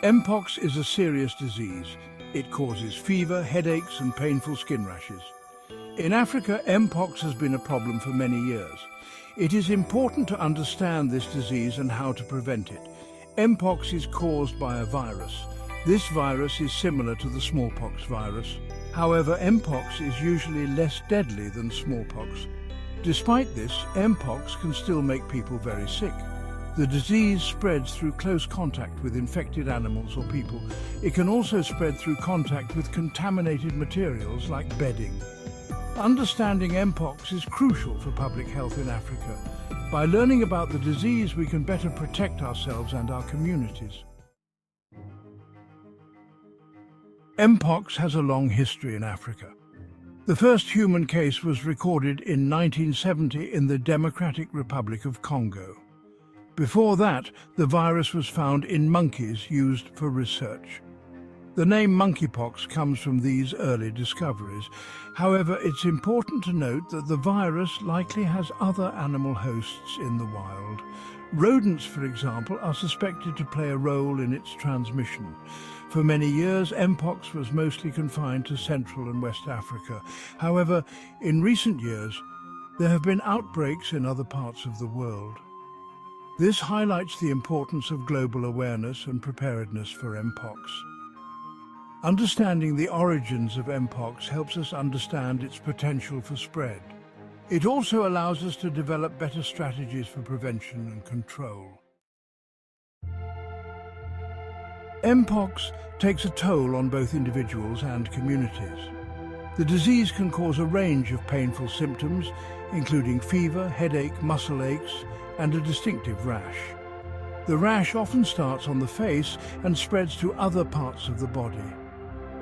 Mpox is a serious disease. It causes fever, headaches and painful skin rashes. In Africa, Mpox has been a problem for many years. It is important to understand this disease and how to prevent it. Mpox is caused by a virus. This virus is similar to the smallpox virus. However, Mpox is usually less deadly than smallpox. Despite this, Mpox can still make people very sick. The disease spreads through close contact with infected animals or people. It can also spread through contact with contaminated materials like bedding. Understanding Mpox is crucial for public health in Africa. By learning about the disease, we can better protect ourselves and our communities. Mpox has a long history in Africa. The first human case was recorded in 1970 in the Democratic Republic of Congo. Before that, the virus was found in monkeys used for research. The name monkeypox comes from these early discoveries. However, it's important to note that the virus likely has other animal hosts in the wild. Rodents, for example, are suspected to play a role in its transmission. For many years, Mpox was mostly confined to Central and West Africa. However, in recent years, there have been outbreaks in other parts of the world. This highlights the importance of global awareness and preparedness for Mpox. Understanding the origins of Mpox helps us understand its potential for spread. It also allows us to develop better strategies for prevention and control. Mpox takes a toll on both individuals and communities. The disease can cause a range of painful symptoms, including fever, headache, muscle aches, and a distinctive rash. The rash often starts on the face and spreads to other parts of the body.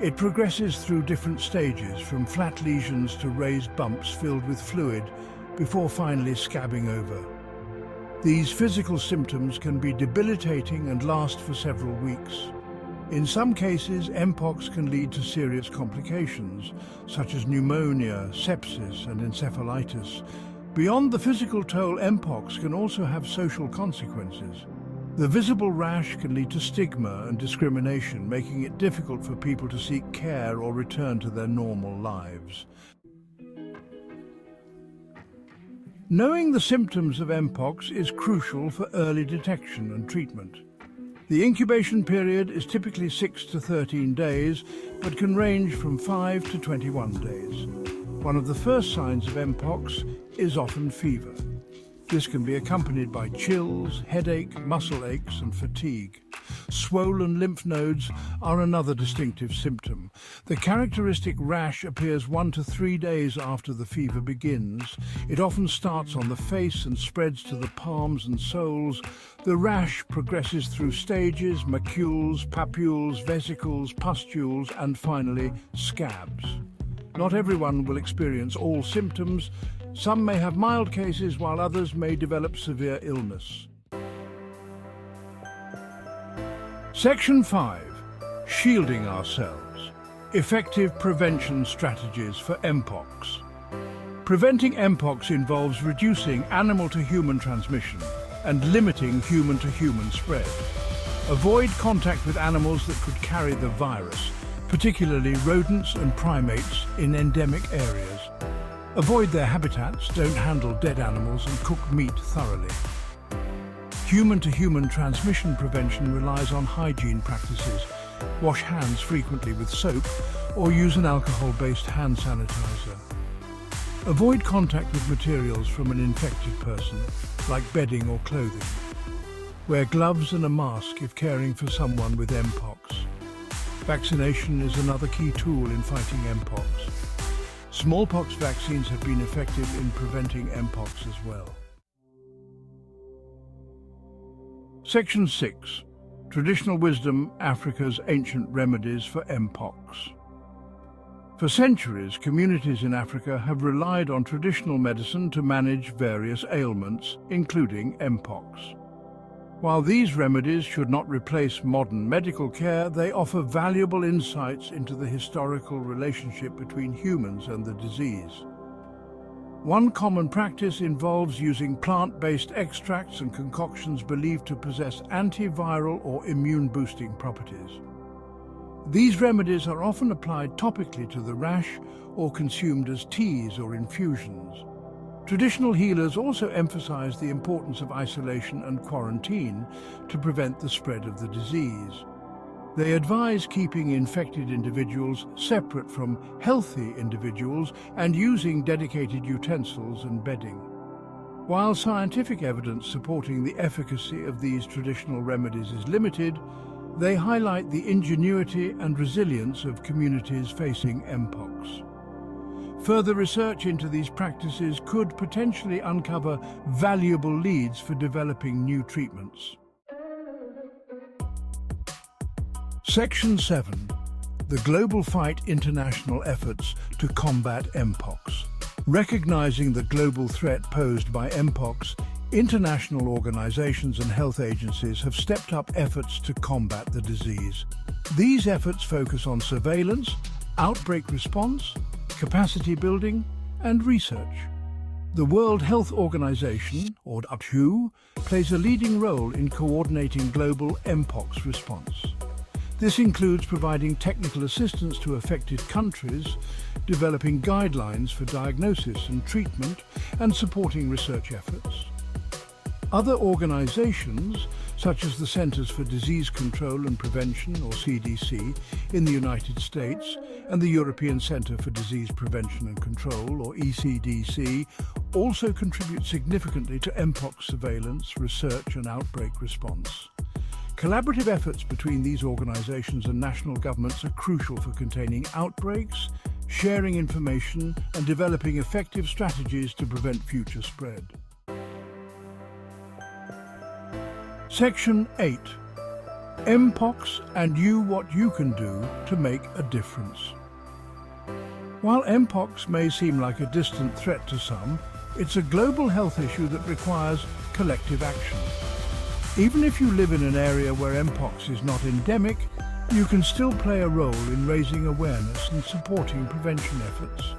It progresses through different stages, from flat lesions to raised bumps filled with fluid, before finally scabbing over. These physical symptoms can be debilitating and last for several weeks. In some cases, Mpox can lead to serious complications, such as pneumonia, sepsis, and encephalitis. Beyond the physical toll, Mpox can also have social consequences. The visible rash can lead to stigma and discrimination, making it difficult for people to seek care or return to their normal lives. Knowing the symptoms of Mpox is crucial for early detection and treatment. The incubation period is typically 6 to 13 days, but can range from 5 to 21 days. One of the first signs of Mpox is often fever. This can be accompanied by chills, headache, muscle aches and fatigue. Swollen lymph nodes are another distinctive symptom. The characteristic rash appears 1 to 3 days after the fever begins. It often starts on the face and spreads to the palms and soles. The rash progresses through stages: macules, papules, vesicles, pustules, and finally scabs. Not everyone will experience all symptoms. Some may have mild cases, while others may develop severe illness. Section 5. Shielding ourselves. Effective prevention strategies for Mpox. Preventing Mpox involves reducing animal-to-human transmission and limiting human-to-human spread. Avoid contact with animals that could carry the virus, particularly rodents and primates in endemic areas. Avoid their habitats, don't handle dead animals, and cook meat thoroughly. Human-to-human transmission prevention relies on hygiene practices. Wash hands frequently with soap or use an alcohol-based hand sanitizer. Avoid contact with materials from an infected person, like bedding or clothing. Wear gloves and a mask if caring for someone with Mpox. Vaccination is another key tool in fighting Mpox. Smallpox vaccines have been effective in preventing Mpox as well. Section 6. Traditional wisdom, Africa's ancient remedies for Mpox. For centuries, communities in Africa have relied on traditional medicine to manage various ailments, including Mpox. While these remedies should not replace modern medical care, they offer valuable insights into the historical relationship between humans and the disease. One common practice involves using plant-based extracts and concoctions believed to possess antiviral or immune-boosting properties. These remedies are often applied topically to the rash or consumed as teas or infusions. Traditional healers also emphasize the importance of isolation and quarantine to prevent the spread of the disease. They advise keeping infected individuals separate from healthy individuals and using dedicated utensils and bedding. While scientific evidence supporting the efficacy of these traditional remedies is limited, they highlight the ingenuity and resilience of communities facing Mpox. Further research into these practices could potentially uncover valuable leads for developing new treatments. Section 7. The global fight international efforts to combat Mpox. Recognizing the global threat posed by Mpox, international organizations and health agencies have stepped up efforts to combat the disease. These efforts focus on surveillance, outbreak response, capacity building, and research. The World Health Organization, or WHO, plays a leading role in coordinating global Mpox response. This includes providing technical assistance to affected countries, developing guidelines for diagnosis and treatment, and supporting research efforts. Other organizations, such as the Centers for Disease Control and Prevention, or CDC, in the United States, and the European Centre for Disease Prevention and Control, or ECDC, also contribute significantly to Mpox surveillance, research, and outbreak response. Collaborative efforts between these organizations and national governments are crucial for containing outbreaks, sharing information, and developing effective strategies to prevent future spread. Section 8. Mpox and what you can do to make a difference. While Mpox may seem like a distant threat to some, it's a global health issue that requires collective action. Even if you live in an area where Mpox is not endemic, you can still play a role in raising awareness and supporting prevention efforts.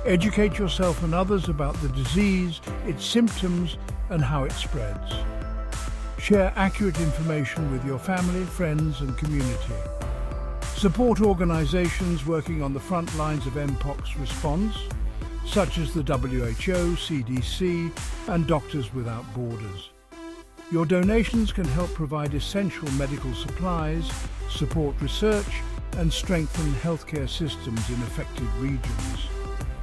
Educate yourself and others about the disease, its symptoms, and how it spreads. Share accurate information with your family, friends, and community. Support organizations working on the front lines of Mpox response, such as the WHO, CDC, and Doctors Without Borders. Your donations can help provide essential medical supplies, support research, and strengthen healthcare systems in affected regions.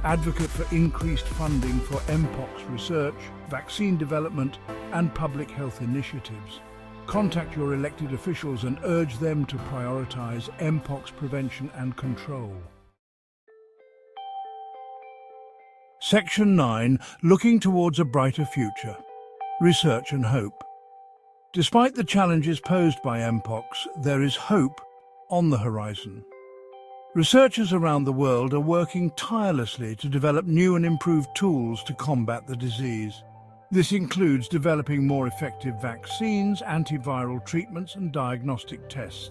Advocate for increased funding for Mpox research, vaccine development, and public health initiatives. Contact your elected officials and urge them to prioritize Mpox prevention and control. Section 9. Looking towards a brighter future. Research and hope. Despite the challenges posed by Mpox, there is hope on the horizon. Researchers around the world are working tirelessly to develop new and improved tools to combat the disease. This includes developing more effective vaccines, antiviral treatments, and diagnostic tests.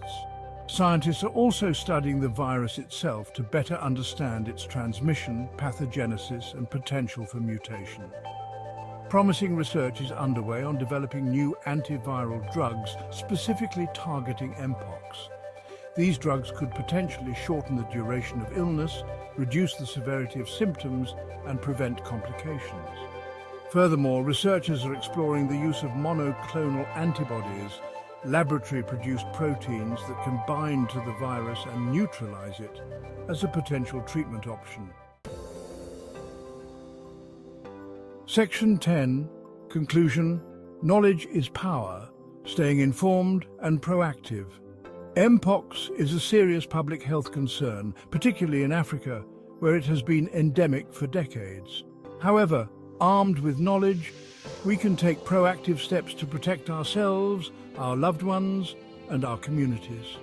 Scientists are also studying the virus itself to better understand its transmission, pathogenesis, and potential for mutation. Promising research is underway on developing new antiviral drugs specifically targeting Mpox. These drugs could potentially shorten the duration of illness, reduce the severity of symptoms, and prevent complications. Furthermore, researchers are exploring the use of monoclonal antibodies, laboratory-produced proteins that can bind to the virus and neutralize it, as a potential treatment option. Section 10. Conclusion. Knowledge is power. Staying informed and proactive. Mpox is a serious public health concern, particularly in Africa, where it has been endemic for decades. However, armed with knowledge, we can take proactive steps to protect ourselves, our loved ones, and our communities.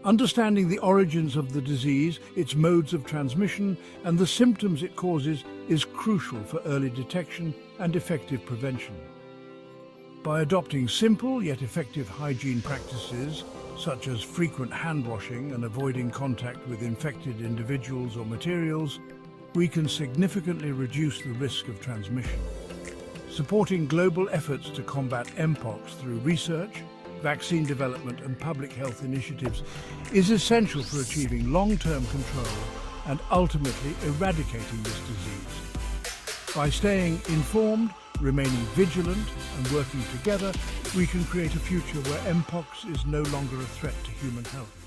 Understanding the origins of the disease, its modes of transmission, and the symptoms it causes is crucial for early detection and effective prevention. By adopting simple yet effective hygiene practices, such as frequent hand washing and avoiding contact with infected individuals or materials, we can significantly reduce the risk of transmission. Supporting global efforts to combat Mpox through research, vaccine development and public health initiatives is essential for achieving long-term control and ultimately eradicating this disease. By staying informed, remaining vigilant and working together, we can create a future where Mpox is no longer a threat to human health.